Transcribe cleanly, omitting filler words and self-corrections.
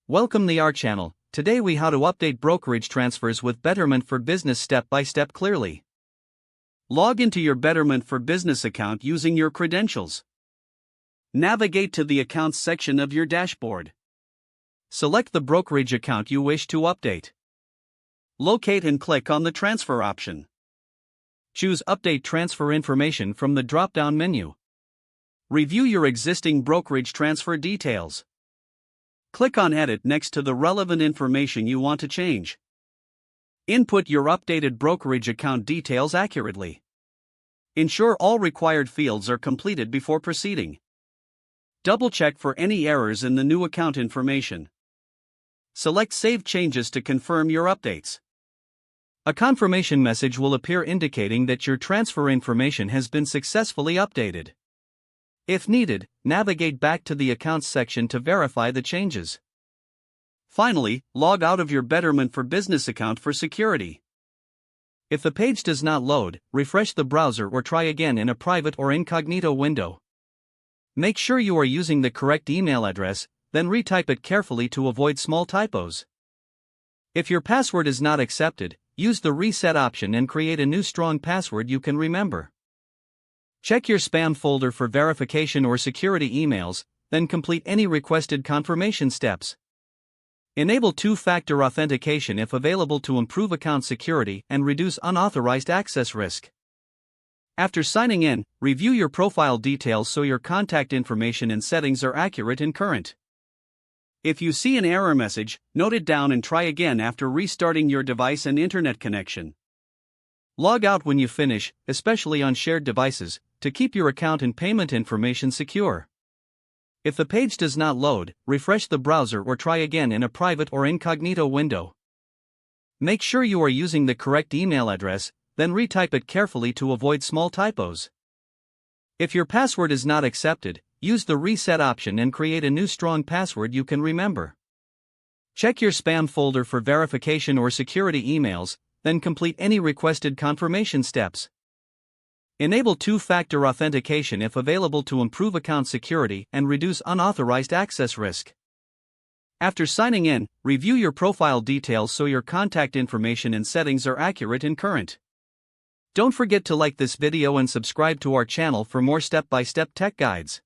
Welcome to our channel. Today we how to update brokerage transfers with Betterment for Business step by step clearly. Log into your Betterment for Business account using your credentials. Navigate to the Accounts section of your dashboard. Select the brokerage account you wish to update. Locate and click on the Transfer option. Choose Update Transfer Information from the drop-down menu. Review your existing brokerage transfer details. Click on Edit next to the relevant information you want to change. Input your updated brokerage account details accurately. Ensure all required fields are completed before proceeding. Double-check for any errors in the new account information. Select Save Changes to confirm your updates. A confirmation message will appear indicating that your transfer information has been successfully updated. If needed, navigate back to the Accounts section to verify the changes. Finally, log out of your Betterment for Business account for security. If the page does not load, refresh the browser or try again in a private or incognito window. Make sure you are using the correct email address, then retype it carefully to avoid small typos. If your password is not accepted, use the Reset option and create a new strong password you can remember. Check your spam folder for verification or security emails, then complete any requested confirmation steps. Enable two-factor authentication if available to improve account security and reduce unauthorized access risk. After signing in, review your profile details so your contact information and settings are accurate and current. If you see an error message, note it down and try again after restarting your device and internet connection. Log out when you finish, especially on shared devices, to keep your account and payment information secure. If the page does not load, refresh the browser or try again in a private or incognito window. Make sure you are using the correct email address, then retype it carefully to avoid small typos. If your password is not accepted, use the Reset option and create a new strong password you can remember. Check your spam folder for verification or security emails, then complete any requested confirmation steps. Enable two-factor authentication if available to improve account security and reduce unauthorized access risk. After signing in, review your profile details so your contact information and settings are accurate and current. Don't forget to like this video and subscribe to our channel for more step-by-step tech guides.